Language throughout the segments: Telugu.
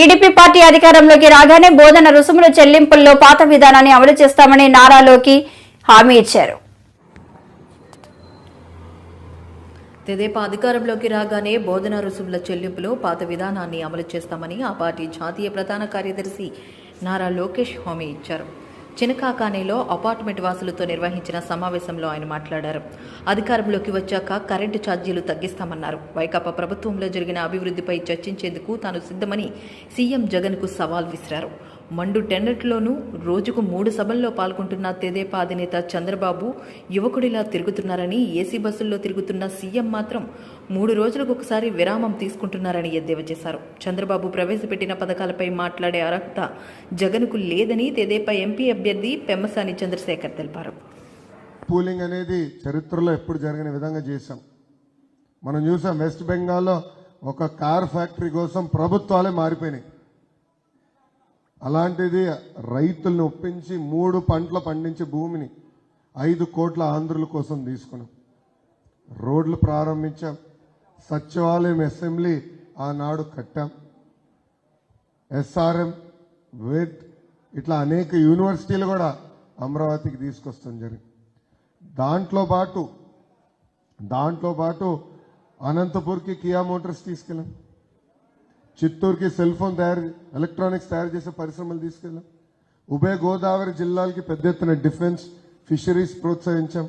టీడీపీ పార్టీ అధికారంలోకి రాగానే బోధన రుసుముల చెల్లింపుల్లో పాత విధానాన్ని అమలు చేస్తామని నారా లోకి హామీ ఇచ్చారు. తెదేపా అధికారంలోకి రాగానే బోధన రుసుముల చెల్లింపులో పాత విధానాన్ని అమలు చేస్తామని ఆ పార్టీ జాతీయ ప్రధాన కార్యదర్శి నారా లోకేష్ హామీ ఇచ్చారు. చినకాకానేలో అపార్ట్మెంట్ వాసులతో నిర్వహించిన సమావేశంలో ఆయన మాట్లాడారు. అధికారంలోకి వచ్చాక కరెంటు ఛార్జీలు తగ్గిస్తామన్నారు. వైకాపా ప్రభుత్వంలో జరిగిన అభివృద్ధిపై చర్చించేందుకు తాను సిద్ధమని సీఎం జగన్కు సవాల్ విసిరారు. మండు టెండర్లోనూ రోజుకు 3 సభల్లో పాల్గొంటున్న తెదేపా అధినేత చంద్రబాబు యువకుడిలా తిరుగుతున్నారని, ఏసీ బస్సుల్లో తిరుగుతున్న సీఎం మాత్రం 3 రోజులకు ఒకసారి విరామం తీసుకుంటున్నారని ఎద్దేవా చేశారు. చంద్రబాబు ప్రవేశపెట్టిన పథకాలపై మాట్లాడే అర్హత జగన్కు లేదని తెదేపా ఎంపీ అభ్యర్థి పెమ్మసాని చంద్రశేఖర్ తెలిపారు. పూలింగ్ అనేది చరిత్రలో ఎప్పుడు జరిగిన విధంగా చేశాం. మనం చూసాం, వెస్ట్ బెంగాల్లో ఒక కార్ ఫ్యాక్టరీ కోసం ప్రభుత్వాలే మారిపోయినాయి. అలాంటిది రైతులను ఒప్పించి 3 పంటలు పండించే భూమిని 5 కోట్ల ఆంధ్రుల కోసం తీసుకున్నాం. రోడ్లు ప్రారంభించాం. సచివాలయం అసెంబ్లీ ఆనాడు కట్టాం. SRM, వేట్ ఇట్లా అనేక యూనివర్సిటీలు కూడా అమరావతికి తీసుకొస్తాం జరిగింది. దాంట్లో పాటు అనంతపూర్కి కియా మోటార్స్ తీసుకెళ్ళాం. చిత్తూరుకి సెల్ ఫోన్ ఎలక్ట్రానిక్స్ తయారు చేసే పరిశ్రమలు తీసుకెళ్ళాం. ఉభయ గోదావరి జిల్లాలకి పెద్ద ఎత్తున డిఫెన్స్, ఫిషరీస్ ప్రోత్సహించాం.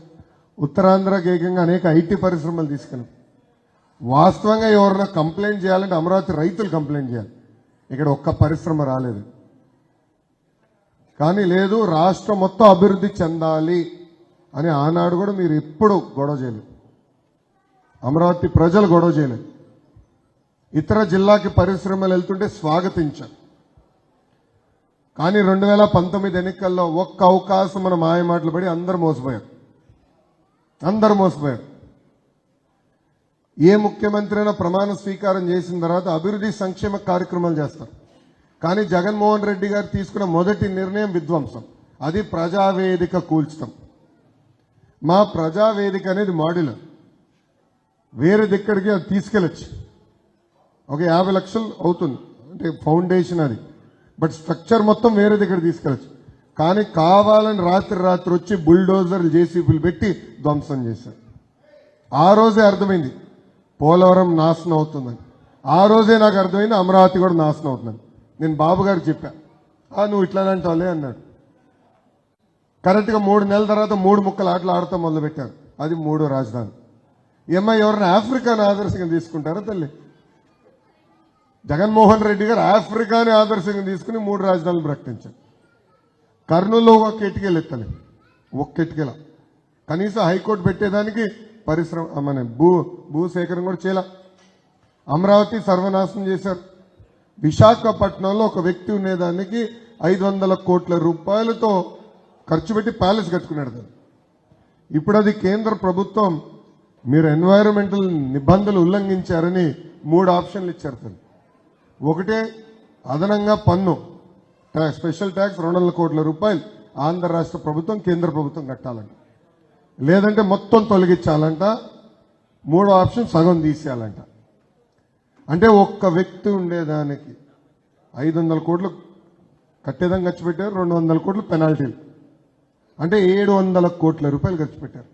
ఉత్తరాంధ్రకి ఏకంగా అనేక ఐటీ పరిశ్రమలు తీసుకెళ్ళాం. వాస్తవంగా ఎవరైనా కంప్లైంట్ చేయాలంటే అమరావతి రైతులు కంప్లైంట్ చేయాలి. ఇక్కడ ఒక్క పరిశ్రమ రాలేదు. కానీ లేదు, రాష్ట్రం మొత్తం అభివృద్ధి చెందాలి అని ఆనాడు కూడా మీరు ఎప్పుడు గొడవ చేయలేదు. అమరావతి ప్రజలు గొడవ చేయలేదు. ఇతర జిల్లాకి పరిశ్రమలు వెళ్తుంటే స్వాగతించాం. కానీ 2019 ఎన్నికల్లో ఒక్క అవకాశం మన మాయమాటలు పడి అందరూ మోసపోయారు. ఏ ముఖ్యమంత్రి అయినా ప్రమాణ స్వీకారం చేసిన తర్వాత అభివృద్ధి సంక్షేమ కార్యక్రమాలు చేస్తారు. కానీ జగన్మోహన్ రెడ్డి గారు తీసుకున్న మొదటి నిర్ణయం విధ్వంసం. అది ప్రజావేదిక కూల్చడం. మా ప్రజావేదిక అనేది మాడ్యులర్, వేరే దిక్కడికి అది తీసుకెళ్ళచ్చు. ఒక 50 లక్షలు అవుతుంది అంటే ఫౌండేషన్ అది, బట్ స్ట్రక్చర్ మొత్తం వేరే దగ్గర తీసుకెళ్ళచ్చు. కానీ కావాలని రాత్రి వచ్చి బుల్డోజర్లు, జేసీబీలు పెట్టి ధ్వంసం చేశారు. ఆ రోజే అర్థమైంది పోలవరం నాశనం అవుతుందని. ఆ రోజే నాకు అర్థమైంది అమరావతి కూడా నాశనం అవుతుందని. నేను బాబు గారికి చెప్పా, నువ్వు ఇట్లానంటావులే అన్నాడు. కరెక్ట్గా 3 నెలల తర్వాత 3 ముక్కలు ఆటలు ఆడతాం మొదలుపెట్టారు. అది 3వ రాజధాని. ఏమ్మా, ఎవరైనా ఆఫ్రికాను ఆదర్శంగా తీసుకుంటారా తల్లి? జగన్మోహన్ రెడ్డి గారు ఆఫ్రికాని ఆదర్శంగా తీసుకుని 3 రాజధానులు ప్రకటించారు. కర్నూలులో ఒక్క ఇటుకెళ్ళి ఎత్తలేదు, ఒక్క ఇటుకెల. కనీసం హైకోర్టు పెట్టేదానికి మన భూసేకరణ కూడా చేయాల. అమరావతి సర్వనాశనం చేశారు. విశాఖపట్నంలో ఒక వ్యక్తి ఉండేదానికి 500 కోట్ల రూపాయలతో ఖర్చు పెట్టి ప్యాలెస్ కట్టుకున్నాడు. ఇప్పుడు అది కేంద్ర ప్రభుత్వం మీరు ఎన్వైరన్మెంటల్ నిబంధనలు ఉల్లంఘించారని 3 ఆప్షన్లు ఇచ్చారు. ఒకటే, అదనంగా పన్ను స్పెషల్ ట్యాక్స్ 200 కోట్ల రూపాయలు ఆంధ్ర రాష్ట్ర ప్రభుత్వం, కేంద్ర ప్రభుత్వం కట్టాలంట. లేదంటే మొత్తం తొలగించాలంట. 3వ ఆప్షన్ సగం తీసేయాలంట. అంటే ఒక్క వ్యక్తి ఉండేదానికి 500 కోట్లు కట్టేదాన్ని ఖర్చు పెట్టారు, 200 కోట్లు పెనాల్టీలు, అంటే 700 కోట్ల రూపాయలు ఖర్చు పెట్టారు.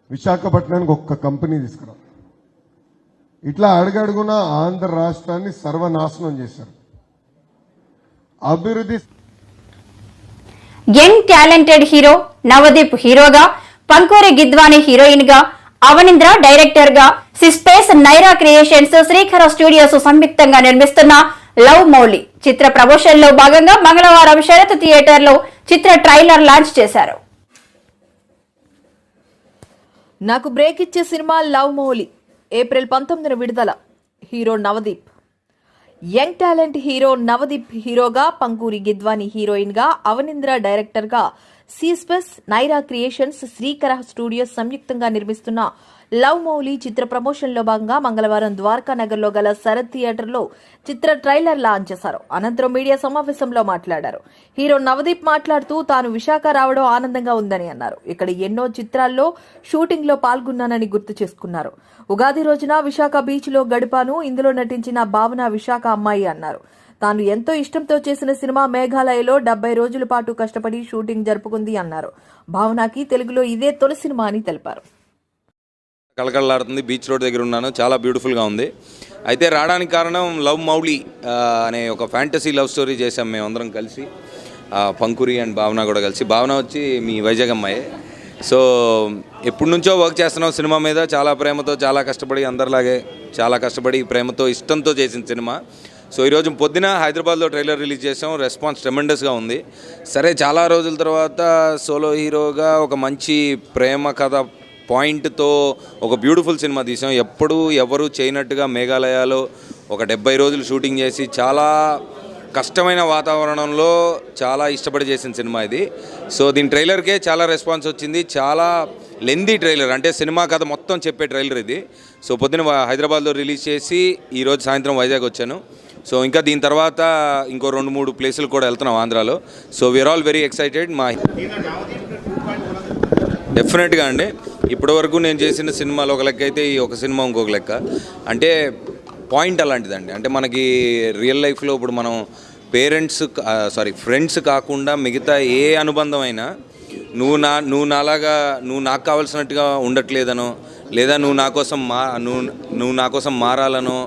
విశాఖపట్నానికి ఒక్క కంపెనీ తీసుకురా. ఇట్లా అడుగడుగున ఆంధ్ర రాష్ట్రాన్ని సర్వనాశనం చేశారు. అభివృద్ధి. యంగ్ టాలెంటెడ్ హీరో నవదీప్ హీరోగా, పంకూరి గిద్వాని హీరోయిన్ గా, అవనింద్ర డైరెక్టర్ గా సిస్పేస్ నైరా క్రియేషన్స్, శ్రీకర స్టూడియోస్ సంయుక్తంగా నిర్మిస్తున్న లవ్ మౌలి చిత్ర ప్రమోషన్ లో భాగంగా మంగళవారం శరత్ థియేటర్ లో చిత్ర ట్రైలర్ లాంచ్ చేశారు. నాకు బ్రేక్ ఇచ్చే సినిమా లవ్ మౌలి ఏప్రిల్ 19న విడుదల. Hero Navdeep. Young talent hero Navdeep హీరోగా, పంకూరి గిద్వాని హీరోయిన్ గా, అవనింద్ర డైరెక్టర్ గా సిస్పేస్ నైరా క్రియేషన్స్, శ్రీకర స్టూడియోస్ సంయుక్తంగా నిర్మిస్తున్న లవ్ మౌలి చిత్ర ప్రమోషన్లో భాగంగా మంగళవారం ద్వారకా నగర్లో గల శరత్ థియేటర్లో చిత్ర ట్రైలర్ లాంచ్ చేశారు. అనంతరం మీడియా సమావేశంలో మాట్లాడారు. హీరో నవదీప్ మాట్లాడుతూ తాను విశాఖ రావడం ఆనందంగా ఉందని అన్నారు. ఇక్కడ ఎన్నో చిత్రాల్లో షూటింగ్ లో పాల్గొన్నానని గుర్తు చేసుకున్నారు. ఉగాది రోజున విశాఖ బీచ్ లో గడిపాను. ఇందులో నటించిన భావన విశాఖ అమ్మాయి అన్నారు. తాను ఎంతో ఇష్టంతో చేసిన సినిమా మేఘాలయలో 70 రోజుల పాటు కష్టపడి షూటింగ్ జరుపుకుంది అన్నారు. భావనకి తెలుగులో ఇదే తొలి సినిమా అని తెలిపారు. కళకళలాడుతుంది. బీచ్ రోడ్ దగ్గర ఉన్నాను. చాలా బ్యూటిఫుల్గా ఉంది. అయితే రావడానికి కారణం లవ్ మౌలి అనే ఒక ఫ్యాంటసీ లవ్ స్టోరీ చేసాం మేమందరం కలిసి, పంకురి అండ్ భావన కూడా కలిసి. భావన వచ్చి మీ వైజాగ్ అమ్మాయి. సో ఎప్పటి నుంచో వర్క్ చేస్తున్నాం సినిమా మీద. చాలా ప్రేమతో, చాలా కష్టపడి, అందరిలాగే చాలా కష్టపడి ప్రేమతో ఇష్టంతో చేసిన సినిమా. సో ఈరోజు పొద్దున హైదరాబాద్లో ట్రైలర్ రిలీజ్ చేసాం. రెస్పాన్స్ ట్రెమెండస్గా ఉంది. సరే, చాలా రోజుల తర్వాత సోలో హీరోగా ఒక మంచి ప్రేమ కథ పాయింట్తో ఒక బ్యూటిఫుల్ సినిమా తీసాం. ఎప్పుడు ఎవరు చేయనట్టుగా మేఘాలయలో ఒక 70 రోజులు షూటింగ్ చేసి చాలా కష్టమైన వాతావరణంలో చాలా ఇష్టపడి చేసిన సినిమా ఇది. సో దీని ట్రైలర్కే చాలా రెస్పాన్స్ వచ్చింది. చాలా లెందీ ట్రైలర్, అంటే సినిమా కథ మొత్తం చెప్పే ట్రైలర్ ఇది. సో పొద్దున హైదరాబాద్లో రిలీజ్ చేసి ఈరోజు సాయంత్రం వైజాగ్ వచ్చాను. సో ఇంకా దీని తర్వాత ఇంకో 2-3 ప్లేసులు కూడా వెళ్తున్నాం ఆంధ్రాలో. So we are all very excited. డెఫినెట్గా అండి, ఇప్పటివరకు నేను చేసిన సినిమాలు ఒక లెక్క అయితే ఈ ఒక సినిమా ఇంకొక లెక్క. అంటే పాయింట్ అలాంటిదండి. అంటే మనకి రియల్ లైఫ్లో ఇప్పుడు మనం ఫ్రెండ్స్ కాకుండా మిగతా ఏ అనుబంధం అయినా నువ్వు నాకు కావాల్సినట్టుగా ఉండట్లేదనో, లేదా నువ్వు నా కోసం మారాలనో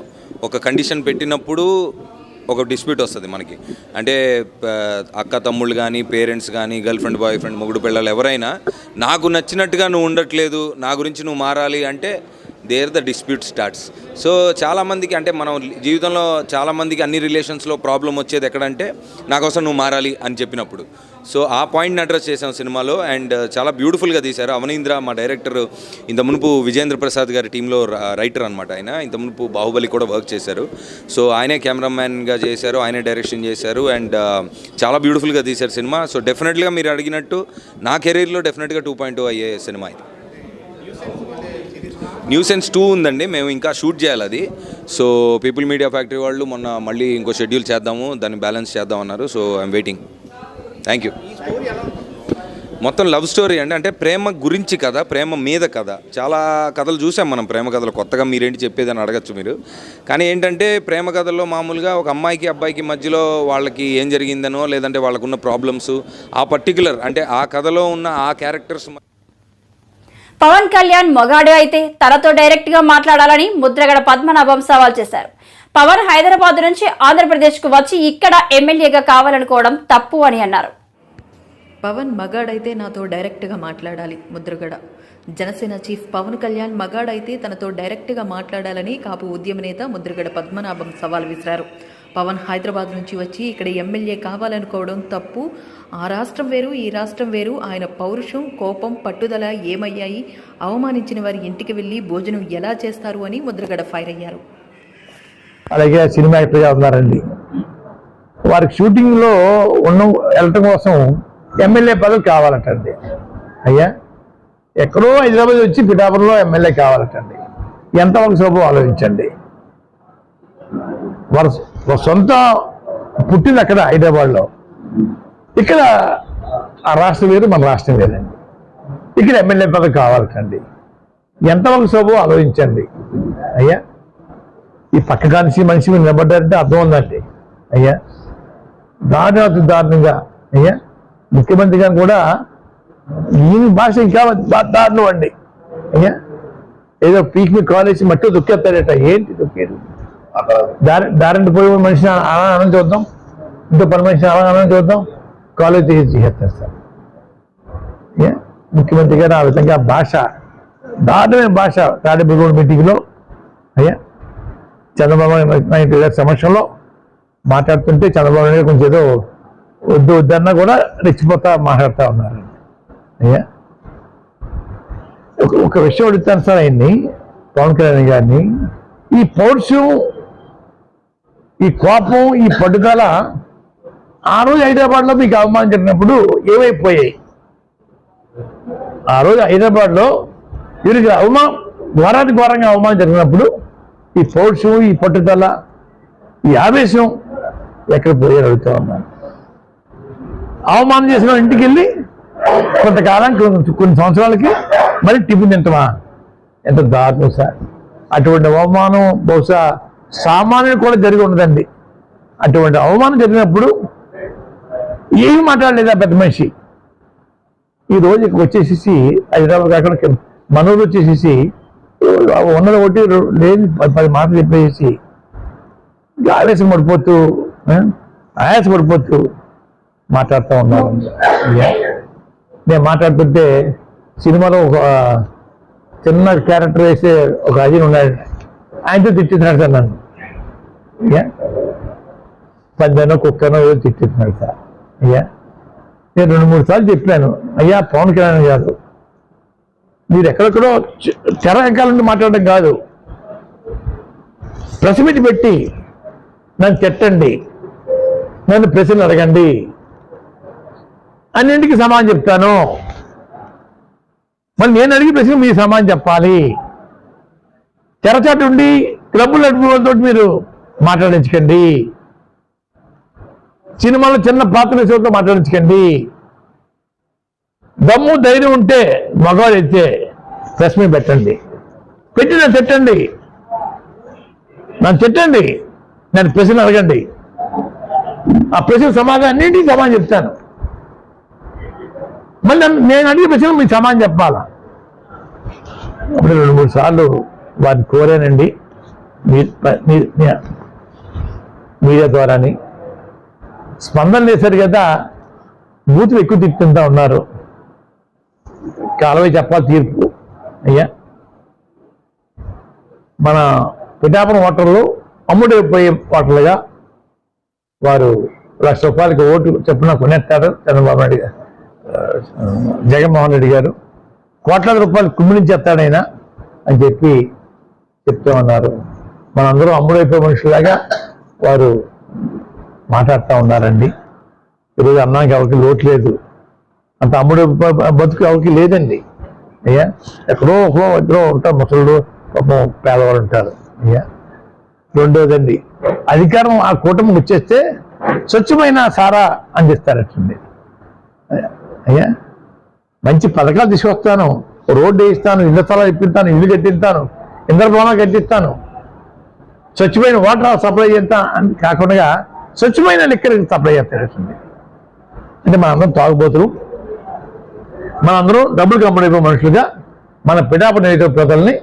ఒక కండిషన్ పెట్టినప్పుడు ఒక డిస్ప్యూట్ వస్తుంది మనకి. అంటే అక్క తమ్ముళ్ళు కానీ, పేరెంట్స్ కానీ, గర్ల్ ఫ్రెండ్, బాయ్ ఫ్రెండ్, మొగుడు పిల్లలు ఎవరైనా నాకు నచ్చినట్టుగా నువ్వు ఉండట్లేదు, నా గురించి నువ్వు మారాలి అంటే there the dispute starts. So చాలామందికి, అంటే మనం జీవితంలో చాలామందికి అన్ని రిలేషన్స్లో ప్రాబ్లం వచ్చేది ఎక్కడంటే నా కోసం నువ్వు మారాలి అని చెప్పినప్పుడు. సో ఆ పాయింట్ని అడ్రస్ చేసాం సినిమాలో. అండ్ చాలా బ్యూటిఫుల్గా తీశారు. అవనీంద్ర మా డైరెక్టర్, ఇంత మునుపు విజేంద్ర ప్రసాద్ గారి టీంలో రైటర్ అనమాట ఆయన. ఇంత మునుపు బాహుబలి కూడా వర్క్ చేశారు. సో ఆయనే కెమెరామ్యాన్గా చేశారు, ఆయనే డైరెక్షన్ చేశారు. అండ్ చాలా బ్యూటిఫుల్గా తీశారు సినిమా. సో డెఫినెట్గా మీరు అడిగినట్టు నా కెరీర్లో డెఫినెట్గా 2.0 అయ్యే సినిమా ఇది. న్యూసెన్స్ 2 ఉందండి, మేము ఇంకా షూట్ చేయాలి అది. సో పీపుల్ మీడియా ఫ్యాక్టరీ వాళ్ళు మొన్న మళ్ళీ ఇంకో షెడ్యూల్ చేద్దాము, దాన్ని బ్యాలెన్స్ చేద్దామన్నారు. So I'm waiting. Thank you. మొత్తం లవ్ స్టోరీ అండి. అంటే ప్రేమ గురించి కథ, ప్రేమ మీద కథ. చాలా కథలు చూసాం మనం, ప్రేమ కథలు. కొత్తగా మీరేంటి చెప్పేదని అడగచ్చు మీరు. కానీ ఏంటంటే ప్రేమ కథల్లో మామూలుగా ఒక అమ్మాయికి అబ్బాయికి మధ్యలో వాళ్ళకి ఏం జరిగిందనో, లేదంటే వాళ్ళకున్న ప్రాబ్లమ్స్, ఆ పర్టికులర్ అంటే ఆ కథలో ఉన్న ఆ క్యారెక్టర్స్. పవన్ కళ్యాణ్ మొగాడు అయితే తనతో డైరెక్ట్ గా మాట్లాడాలని ముద్రగడ పద్మనాభం సవాల్ చేశారు. పవన్ హైదరాబాద్ నుంచి ఆంధ్రప్రదేశ్ కు వచ్చి ఇక్కడ ఎమ్మెల్యేగా కావాలనుకోవడం తప్పు అని అన్నారు. పవన్ మగాడైతే నాతో డైరెక్ట్గా మాట్లాడాలి. ముద్రగడ. జనసేన చీఫ్ పవన్ కళ్యాణ్ మగాడైతే తనతో డైరెక్ట్గా మాట్లాడాలని కాపు ఉద్యమ నేత ముద్రగడ పద్మనాభం సవాల్ విసిరారు. పవన్ హైదరాబాద్ నుంచి వచ్చి ఇక్కడ ఎమ్మెల్యే కావాలనుకోవడం తప్పు. ఆ రాష్ట్రం వేరు, ఈ రాష్ట్రం వేరు. ఆయన పౌరుషం, కోపం, పట్టుదల ఏమయ్యాయి? అవమానించిన వారి ఇంటికి వెళ్ళి భోజనం ఎలా చేస్తారు అని ముద్రగడ ఫైర్ అయ్యారు. అలాగే సినిమా యాక్టర్గా ఉన్నారండి. వారికి షూటింగ్లో వెళ్ళటం కోసం ఎమ్మెల్యే పదవి కావాలటండి. అయ్యా, ఎక్కడో హైదరాబాద్ వచ్చి పిఠాపురంలో ఎమ్మెల్యే కావాలటండి. ఎంతవరకు శోభం ఆలోచించండి. వారు సొంత పుట్టింది అక్కడ హైదరాబాద్లో, ఇక్కడ ఆ రాష్ట్రం వేరు, మన రాష్ట్రం వేరండి. ఇక్కడ ఎమ్మెల్యే పదవి కావాలటండి. ఎంతవరకు శోభం ఆలోచించండి. అయ్యా, ఈ పక్క కానిసి మనిషి మీద నిలబడ్డారంటే అర్థం ఉందండి. అయ్యా, దారుణంగా అయ్యా, ముఖ్యమంత్రి గారు కూడా ఈ భాష ఇంకా దారుణం అండి. అయ్యా, ఏదో పీక్ మీ కాలేజ్ మట్టి దుక్కేస్తాడట. ఏంటి దుక్కేది? దారంటి పోయి మనిషిని ఆనందం చూద్దాం, ఇంకో పని మనిషిని ఆనందం చూద్దాం, కాలేజ్ చేసేస్తారు సార్. ముఖ్యమంత్రి గారు ఆ విధంగా భాష, దారుణమైన భాష తాడేపల్లి మీటింగ్లో అయ్యా చంద్రబాబు నాయుడు గారి సమక్షంలో మాట్లాడుతుంటే చంద్రబాబు నాయుడు కొంచెం ఏదో వద్దన్నా కూడా రెచ్చిపోతా మాట్లాడుతూ ఉన్నారు. అయ్యా, ఒక విషయం అడుగుతాను సార్ ఆయన్ని, పవన్ కళ్యాణ్ గారిని. ఈ పౌరుషం, ఈ కోపం, ఈ పట్టుదల ఆ రోజు హైదరాబాద్లో మీకు అవమానం జరిగినప్పుడు ఏమైపోయాయి? ఆ రోజు హైదరాబాద్లో వీరికి ఘోరాతి ఘోరంగా అవమానం జరిగినప్పుడు ఈ పౌరుషం, ఈ పట్టుదల, ఈ ఆవేశం ఎక్కడ పోయి అడుగుతూ ఉన్నాను. అవమానం చేసిన ఇంటికి వెళ్ళి కొంతకాలానికి కొన్ని సంవత్సరాలకి మళ్ళీ టిఫిన్ తింటామా? ఎంత దారుణం సార్. అటువంటి అవమానం బహుశా సామాన్యులు కూడా జరిగి ఉండదండి. అటువంటి అవమానం జరిగినప్పుడు ఏమి మాట్లాడలేదా పెద్ద మనిషి. ఈ రోజు వచ్చేసేసి హైదరాబాద్ కాకుండా మనూరు వచ్చేసేసి ఉన్నది ఒకటి లేదు 10 మాటలు చెప్పేసి ఆవేశం పడిపోతూ ఆయాస పడిపోతూ మాట్లాడుతూ ఉన్నాను. నేను మాట్లాడుతుంటే సినిమాలో ఒక చిన్న క్యారెక్టర్ వేసే ఒక అజయ్ ఉన్నాడు, ఆయనతో తిట్టుతున్నాడు సార్ నన్ను. పందనో కుక్కనో ఏదో తిట్టుతున్నాడు సార్. అయ్యా నేను 2-3 సార్లు చెప్పాను, అయ్యా పవన్ కళ్యాణ్ గారు మీరు ఎక్కడెక్కడో తెర వెనకాల నుండి మాట్లాడడం కాదు, ప్రెస్ మీట్ పెట్టి నన్ను తిట్టండి, నన్ను ప్రశ్నలు అడగండి, అన్నింటికి సమాధానం చెప్తాను. మరి నేను అడిగి ప్రశ్న మీరు సమాధానం చెప్పాలి. తెరచాటు ఉండి క్లబ్బులు నడుపులతో మీరు మాట్లాడించకండి. సినిమాలో చిన్న పాత్ర వేసేతో మాట్లాడించకండి. దమ్ము ధైర్యం ఉంటే మగవాడు అయితే ప్రెస్ మీట్ పెట్టండి, పెట్టి నన్ను తిట్టండి, నన్ను ప్రశ్నలు అడగండి. ఆ ప్రశ్న సమాధానం అన్నింటికి సమాధానం చెప్తాను. మళ్ళీ నేను అడిగే ప్రశ్న మీకు సమాధానం చెప్పాలా? అప్పుడు 2-3 సార్లు వారిని కోరానండి మీడియా ద్వారాని. స్పందన లేసారు కదా, బూతులు ఎక్కువ తిప్పుతుంటా ఉన్నారు. కాలవై చెప్పాలి తీర్పు. అయ్యా మన పిఠాపురం ఓటర్లు అమ్ముడైపోయే ఓటర్లుగా వారు ₹1,00,000 ఓటు చెప్పున కొనేస్తారు చంద్రబాబు నాయుడు గారు, జగన్మోహన్ రెడ్డి గారు. కోట్లాది రూపాయలు కుమ్మిలించేస్తాడైనా అని చెప్పి చెప్తూ ఉన్నారు. మనందరూ అమ్ముడైపోయే మనుషులాగా వారు మాట్లాడుతూ ఉన్నారండి. ఈరోజు అన్నానికి ఎవరికి లోటు లేదు, అంత అమ్ముడు బతుకు ఎవరికి లేదండి. అయ్యా ఎక్కడో ఇద్దరో ఉంటారు, ముసలుడు పాపం పేదవాళ్ళు ఉంటారు. అయ్యా రెండోదండి, అధికారం ఆ కూటమికి వచ్చేస్తే స్వచ్ఛమైన సారా అందిస్తారటండి. అయ్యా మంచి పథకాలు తీసుకొస్తాను, రోడ్డు వేయిస్తాను, ఇళ్ల స్థలాలు ఇప్పిస్తాను, ఇల్లు కట్టిస్తాను, ఇంద్రభవనాలు కట్టిస్తాను, స్వచ్ఛమైన వాటర్ సప్లై చేస్తా అని కాకుండా స్వచ్ఛమైన లిక్కర్ సప్లై చేస్తారటండి. అంటే మనందరం తాగుబోతులు, మనందరూ డబ్బులు కమ్మడైపోయే మనుషులుగా మన పిఠాపురం నియోజకవర్గ ప్రజల్ని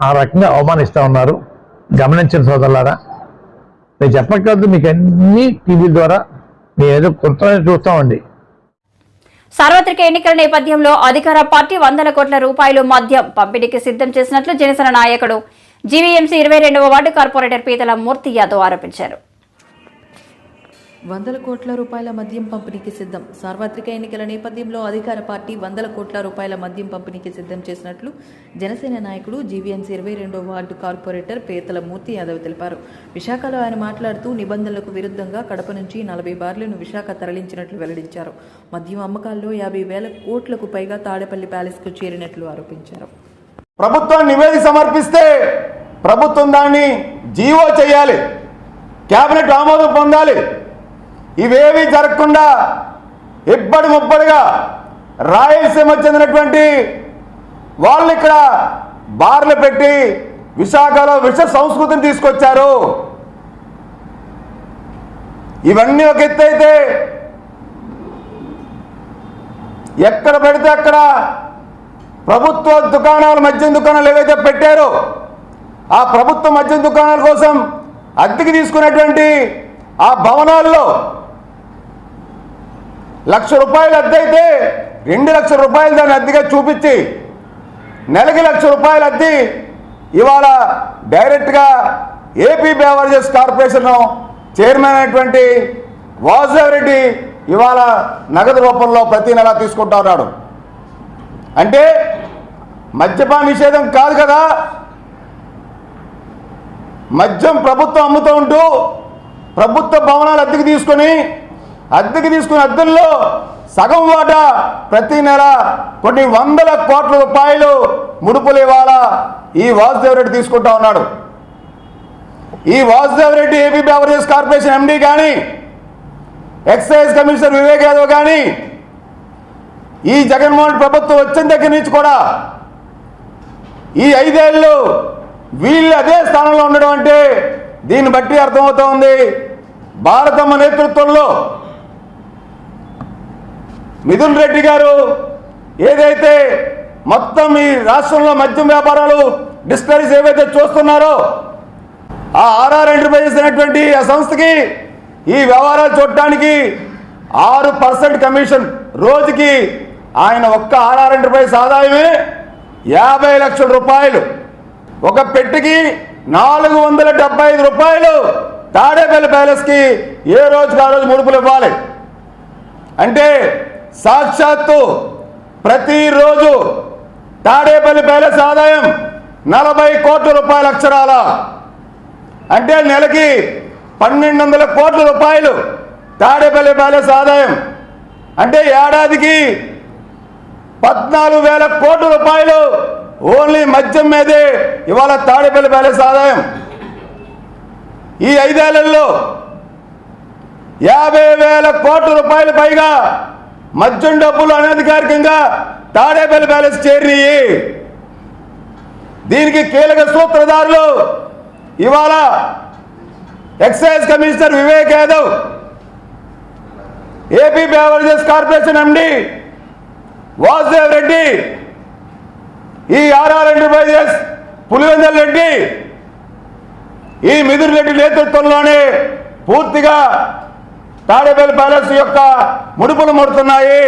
ఆ రకంగా అవమానిస్తూ ఉన్నారు. గమనించిన సోదరులారా, నేను చెప్పక్కర్లేదు, మీకు అన్ని టీవీల ద్వారా మేము ఏదో కొత్త చూస్తామండి. సార్వత్రిక ఎన్నికల నేపథ్యంలో అధికార పార్టీ 100 కోట్ల రూపాయలు మద్యం పంపిణీకి సిద్ధం చేసినట్లు జనసేన నాయకుడు జీవీఎంసీ 22వ వార్డు కార్పొరేటర్ పీతల మూర్తి యాదవ్ ఆరోపించారు. 100 కోట్ల రూపాయల మద్యం పంపిణీకి సిద్ధం. సార్వత్రిక ఎన్నికల నేపథ్యంలో అధికార పార్టీ 100 కోట్ల రూపాయల మద్యం పంపిణీకి సిద్ధం చేసినట్లు జనసేన నాయకుడు జీవీఎంసీ 22వ వార్డు కార్పొరేటర్ పీతల మూర్తి యాదవ్ తెలిపారు. విశాఖలో ఆయన మాట్లాడుతూ నిబంధనలకు విరుద్ధంగా కడప నుంచి 40 బార్లను విశాఖ తరలించినట్లు వెల్లడించారు. మద్యం అమ్మకాల్లో 50,000 కోట్లకు పైగా తాడేపల్లి ప్యాలెస్కు చేరినట్లు ఆరోపించారు. ప్రభుత్వం నివేదిక సమర్పిస్తే ప్రభుత్వం దాన్ని జీవో చేయాలి, కేబినెట్ ఆమోదం పొందాలి. ఇవేవి జరగకుండా ఇబ్బడి ముబ్బడిగా రాయలసీమ చెందినటువంటి వాళ్ళు ఇక్కడ బార్లు పెట్టి విశాఖలో విష సంస్కృతిని తీసుకొచ్చారు. ఇవన్నీ ఒక ఎత్తు అయితే, ఎక్కడ పెడితే అక్కడ ప్రభుత్వ దుకాణాలు, మద్యం దుకాణాలు ఏవైతే పెట్టారో ఆ ప్రభుత్వ మద్యం దుకాణాల కోసం అద్దెకి తీసుకున్నటువంటి ఆ భవనాల్లో ₹1,00,000 అద్దె అయితే 2 లక్షల రూపాయలు దాన్ని అద్దెగా చూపించి నెలకి ₹1,00,000 అద్దె ఇవాళ డైరెక్ట్గా ఏపీ బెవరేజెస్ కార్పొరేషన్ చైర్మన్ అయినటువంటి వాసుదేవరెడ్డి ఇవాళ నగదు రూపంలో ప్రతి నెల తీసుకుంటా ఉన్నాడు. అంటే మద్యపాన నిషేధం కాదు కదా, మద్యం ప్రభుత్వం అమ్ముతూ ఉంటూ ప్రభుత్వ భవనాలు అద్దెకి తీసుకుని అద్దెల్లో సగం వాటా ప్రతి నెల కొన్ని వందల కోట్ల రూపాయలు ముడుపులు ఇవాళ ఈ వాసుదేవ్ రెడ్డి తీసుకుంటా ఉన్నాడు. ఈ Vasudev Reddy AP beverages corporation MD కానీ, ఎక్సైజ్ కమిషనర్ వివేక్ యాదవ్ కానీ ఈ జగన్మోహన్ ప్రభుత్వం వచ్చిన దగ్గర నుంచి కూడా ఈ 5 ఏళ్ళు వీళ్ళు అదే స్థానంలో ఉండడం అంటే దీన్ని బట్టి అర్థమవుతోంది భారతమ్మ నేతృత్వంలో మిథున్ రెడ్డి గారు ఏదైతే మొత్తం ఈ రాష్ట్రంలో మద్యం వ్యాపారాలు డిస్టరీస్ ఏవైతే చూస్తున్నారో ఆ ఆర్ఆర్ ఎంటర్ప్రైజెస్ అనేటువంటి ఆ సంస్థకి ఈ వ్యవహారాలు చూడటానికి 6% కమిషన్ రోజుకి ఆయన ఒక్క ఆర్ఆర్ ఎంటర్ప్రైజ్ ఆదాయమే 50 లక్షల రూపాయలు. ఒక పెట్టికి 475 రూపాయలు తాడేపల్లి ప్యాలెస్కి ఏ రోజుకి ఆ రోజు ముడుపులు ఇవ్వాలి. అంటే సాక్షాత్తు ప్రతిరోజు తాడేపల్లి ప్యాలెస్ ఆదాయం 40 కోట్ల రూపాయల అక్షరాల, అంటే నెలకి 1200 కోట్ల రూపాయలు తాడేపల్లి ప్యాలెస్ ఆదాయం. అంటే ఏడాదికి 14,000 కోట్ల రూపాయలు ఓన్లీ మద్యం మీదే ఇవాళ తాడేపల్లి ప్యాలెస్ ఆదాయం. ఈ 5 ఏళ్లలో 50,000 కోట్ల రూపాయలు పైగా మద్యం డబ్బులు అనధికారికంగా తాడేపల్లి ప్యాలెస్ చేరినాయి. దీనికి కీలక సూత్రధారులు ఇవాళ excise commissioner Vivek Yadav, AP beverages corporation MD Vasudev Reddy, ఈ ఆర్ఆర్ ఎంటర్ప్రైజెస్ పులివెందల రెడ్డి, ఈ మిథున్ రెడ్డి నేతృత్వంలోనే పూర్తిగా తాడేపల్లి ప్యాలెస్ యొక్క ముడుపులు ముడుతున్నాయి.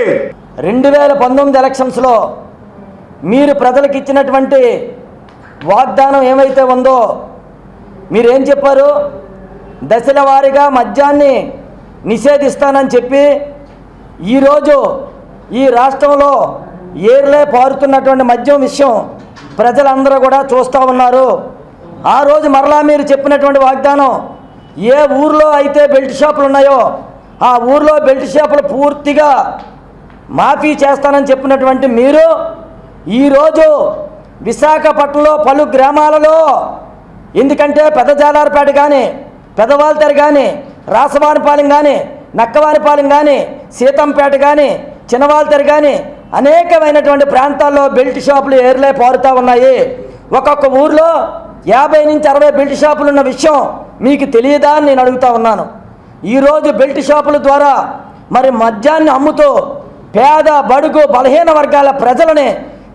2019 ఎలక్షన్స్లో మీరు ప్రజలకు ఇచ్చినటువంటి వాగ్దానం ఏమైతే ఉందో మీరేం చెప్పారు? దశల వారీగా మద్యాన్ని నిషేధిస్తానని చెప్పి ఈరోజు ఈ రాష్ట్రంలో ఏర్లే పారుతున్నటువంటి మద్యం విషయం ప్రజలందరూ కూడా చూస్తూ ఉన్నారు. ఆ రోజు మరలా మీరు చెప్పినటువంటి వాగ్దానం, ఏ ఊర్లో అయితే బెల్ట్ షాపులు ఉన్నాయో ఆ ఊర్లో బెల్ట్ షాపులు పూర్తిగా మాఫీ చేస్తానని చెప్పినటువంటి మీరు ఈరోజు విశాఖపట్నంలో పలు గ్రామాలలో, ఎందుకంటే పెద్దజాలారపేట కానీ, పెదవాల్తెర కానీ, రాసవానిపాలెం కానీ, నక్కవానిపాలెం కానీ, సీతంపేట కానీ, చిన్నవాల్తెర కానీ అనేకమైనటువంటి ప్రాంతాల్లో బెల్ట్ షాపులు ఏర్లే పారుతూ ఉన్నాయి. ఒక్కొక్క ఊర్లో 50 నుంచి 60 బెల్ట్ షాపులు ఉన్న విషయం మీకు తెలియదా అని నేను అడుగుతా ఉన్నాను. ఈరోజు బెల్ట్ షాపుల ద్వారా మరి మద్యాన్ని అమ్ముతూ పేద బడుగు బలహీన వర్గాల ప్రజలని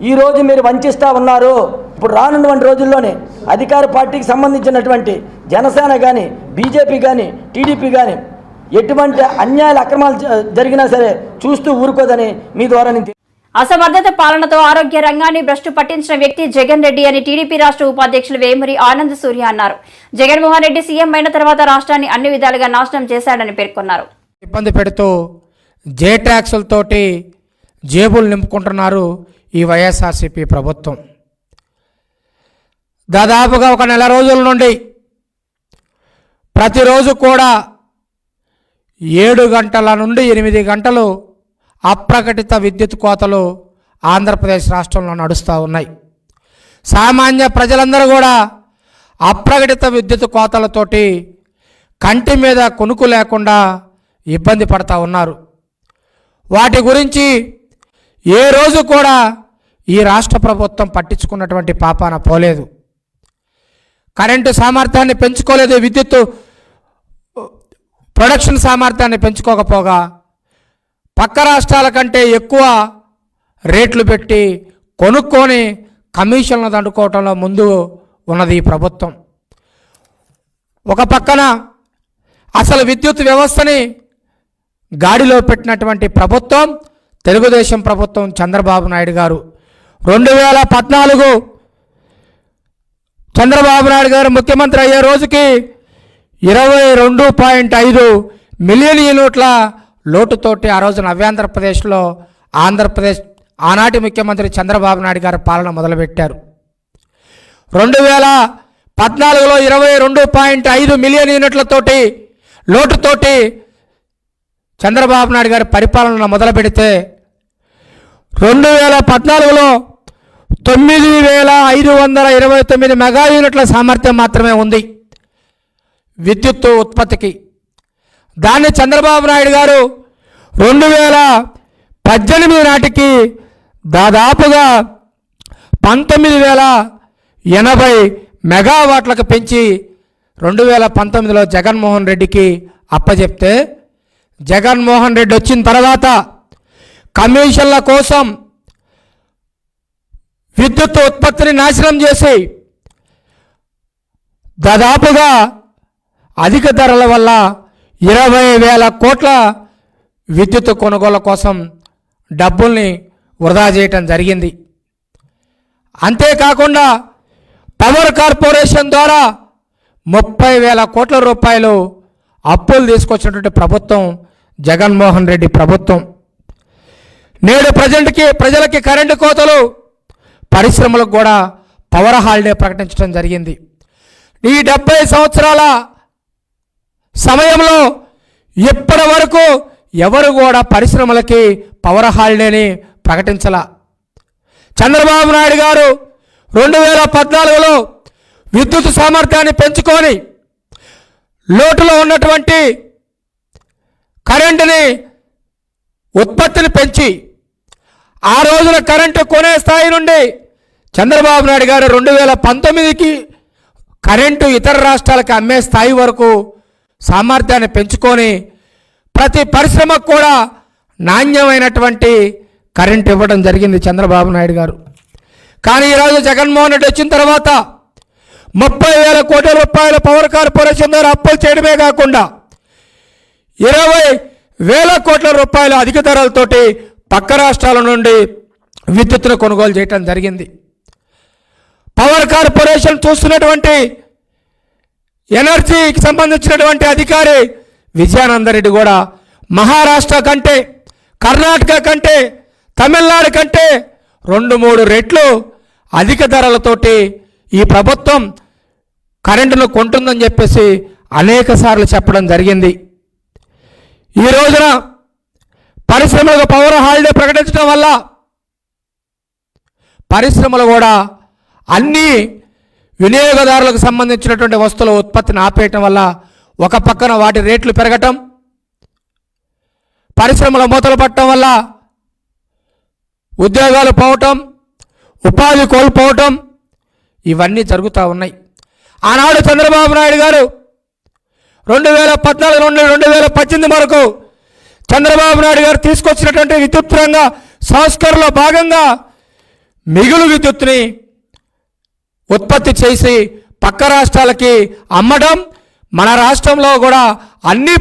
ఈరోజు మీరు వంచిస్తూ ఉన్నారు. ఇప్పుడు రానున్నటువంటి రోజుల్లోనే అధికార పార్టీకి సంబంధించినటువంటి జనసేన కానీ, బీజేపీ కానీ, టీడీపీ కానీ ఎటువంటి అన్యాయాలు అక్రమాలు జరిగినా సరే చూస్తూ ఊరుకోదని మీ ద్వారా నేను అసమర్థత పాలనతో ఆరోగ్య రంగాన్ని భ్రష్టు పట్టించిన వ్యక్తి జగన్ రెడ్డి అని టీడీపీ రాష్ట్ర ఉపాధ్యక్షులు వేమూరి ఆనంద్ సూర్య అన్నారు. జగన్మోహన్ రెడ్డి సీఎం అయిన తర్వాత రాష్ట్రాన్ని అన్ని విధాలుగా నాశనం చేశాడని పేర్కొన్నారు. ఇబ్బంది పెడుతూ జే ట్యాక్సులతోటి జేబులు నింపుకుంటున్నారు ఈ వైఎస్ఆర్సీపీ ప్రభుత్వం. దాదాపుగా ఒక నెల రోజుల నుండి ప్రతిరోజు కూడా 7 గంటల నుండి 8 గంటలు అప్రకటిత విద్యుత్ కోతలు ఆంధ్రప్రదేశ్ రాష్ట్రంలో నడుస్తూ ఉన్నాయి. సామాన్య ప్రజలందరూ కూడా అప్రకటిత విద్యుత్ కోతలతోటి కంటి మీద కొనుక్కు లేకుండా ఇబ్బంది పడతా ఉన్నారు. వాటి గురించి ఏ రోజు కూడా ఈ రాష్ట్ర ప్రభుత్వం పట్టించుకున్నటువంటి పాపాన పోలేదు. కరెంటు సామర్థ్యాన్ని పెంచుకోలేదు, విద్యుత్ ప్రొడక్షన్ సామర్థ్యాన్ని పెంచుకోకపోగా పక్క రాష్ట్రాల కంటే ఎక్కువ రేట్లు పెట్టి కొనుక్కొని కమిషన్లు దండుకోవటంలో ముందు ఉన్నది ఈ ప్రభుత్వం. ఒక పక్కన అసలు విద్యుత్ వ్యవస్థని గాడిలో పెట్టినటువంటి ప్రభుత్వం తెలుగుదేశం ప్రభుత్వం, చంద్రబాబు నాయుడు గారు. 2014 చంద్రబాబు నాయుడు గారు ముఖ్యమంత్రి అయ్యే రోజుకి 22.5 మిలియన్ యూనిట్ల లోటుతోటి ఆ రోజు నవ్యాంధ్రప్రదేశ్లో ఆంధ్రప్రదేశ్ ఆనాటి ముఖ్యమంత్రి చంద్రబాబు నాయుడు గారు పాలన మొదలుపెట్టారు. 2014లో 22.5 మిలియన్ యూనిట్లతోటి లోటుతోటి చంద్రబాబు నాయుడు గారి పరిపాలన మొదలు పెడితే 2014లో 9,529 మెగా యూనిట్ల సామర్థ్యం మాత్రమే ఉంది విద్యుత్ ఉత్పత్తికి. దాన్ని చంద్రబాబు నాయుడు గారు 2018 నాటికి దాదాపుగా 19,080 మెగావాట్లకు పెంచి 2019లో జగన్మోహన్ రెడ్డికి అప్పచెప్తే, జగన్మోహన్ రెడ్డి వచ్చిన తర్వాత కమిషన్ల కోసం విద్యుత్ ఉత్పత్తిని నాశనం చేసి దాదాపుగా అధిక ధరల వల్ల 20,000 కోట్ల విద్యుత్ కొనుగోలు కోసం డబ్బుల్ని వృధా చేయటం జరిగింది. అంతేకాకుండా పవర్ కార్పొరేషన్ ద్వారా 30,000 కోట్ల రూపాయలు అప్పులు తీసుకొచ్చినటువంటి ప్రభుత్వం జగన్మోహన్ రెడ్డి ప్రభుత్వం. నేడు ప్రజలకి కరెంటు కోతలు, పరిశ్రమలకు కూడా పవర్ హాలిడే ప్రకటించడం జరిగింది. ఈ 70 సంవత్సరాల సమయంలో ఇప్పటి వరకు ఎవరు కూడా పరిశ్రమలకి పవర్ హాలిడేని ప్రకటించాల. చంద్రబాబు నాయుడు గారు 2014లో విద్యుత్ సామర్థ్యాన్ని పెంచుకొని లోటులో ఉన్నటువంటి కరెంటుని ఉత్పత్తిని పెంచి ఆ రోజున కరెంటు కొనే స్థాయి నుండి చంద్రబాబు నాయుడు గారు 2019కి కరెంటు ఇతర రాష్ట్రాలకు అమ్మే స్థాయి వరకు సామర్థ్యాన్ని పెంచుకొని ప్రతి పరిశ్రమకు కూడా నాణ్యమైనటువంటి కరెంట్ ఇవ్వడం జరిగింది చంద్రబాబు నాయుడు గారు. కానీ ఈరోజు జగన్మోహన్ రెడ్డి వచ్చిన తర్వాత 30,000 కోట్ల రూపాయల పవర్ కార్పొరేషన్ ద్వారా అప్పులు చేయడమే కాకుండా 20,000 కోట్ల రూపాయల అధిక ధరలతోటి పక్క రాష్ట్రాల నుండి విద్యుత్తును కొనుగోలు చేయడం జరిగింది. పవర్ కార్పొరేషన్ చూస్తున్నటువంటి ఎనర్జీకి సంబంధించినటువంటి అధికారి విజయానందరెడ్డి కూడా మహారాష్ట్ర కంటే, కర్ణాటక కంటే, తమిళనాడు కంటే 2-3 రెట్లు అధిక ధరలతోటి ఈ ప్రభుత్వం కరెంటును కొంటుందని చెప్పేసి అనేక సార్లు చెప్పడం జరిగింది. ఈ రోజున పరిశ్రమలకు పవర్ హాలిడే ప్రకటించడం వల్ల పరిశ్రమలు కూడా అన్ని వినియోగదారులకు సంబంధించినటువంటి వస్తువుల ఉత్పత్తిని ఆపేయటం వల్ల ఒక పక్కన వాటి రేట్లు పెరగటం, పరిశ్రమల మూతలు పట్టడం వల్ల ఉద్యోగాలు పోవటం, ఉపాధి కోల్పోవటం ఇవన్నీ జరుగుతూ ఉన్నాయి. ఆనాడు చంద్రబాబు నాయుడు గారు 2014 నుండి 2018 వరకు చంద్రబాబు నాయుడు గారు తీసుకొచ్చినటువంటి విద్యుత్ రంగ సంస్కరణలో భాగంగా మిగులు విద్యుత్తుని ఉత్పత్తి చేసి పక్క రాష్ట్రాలకి అమ్మడం, మన రాష్ట్రంలో కూడా అన్ని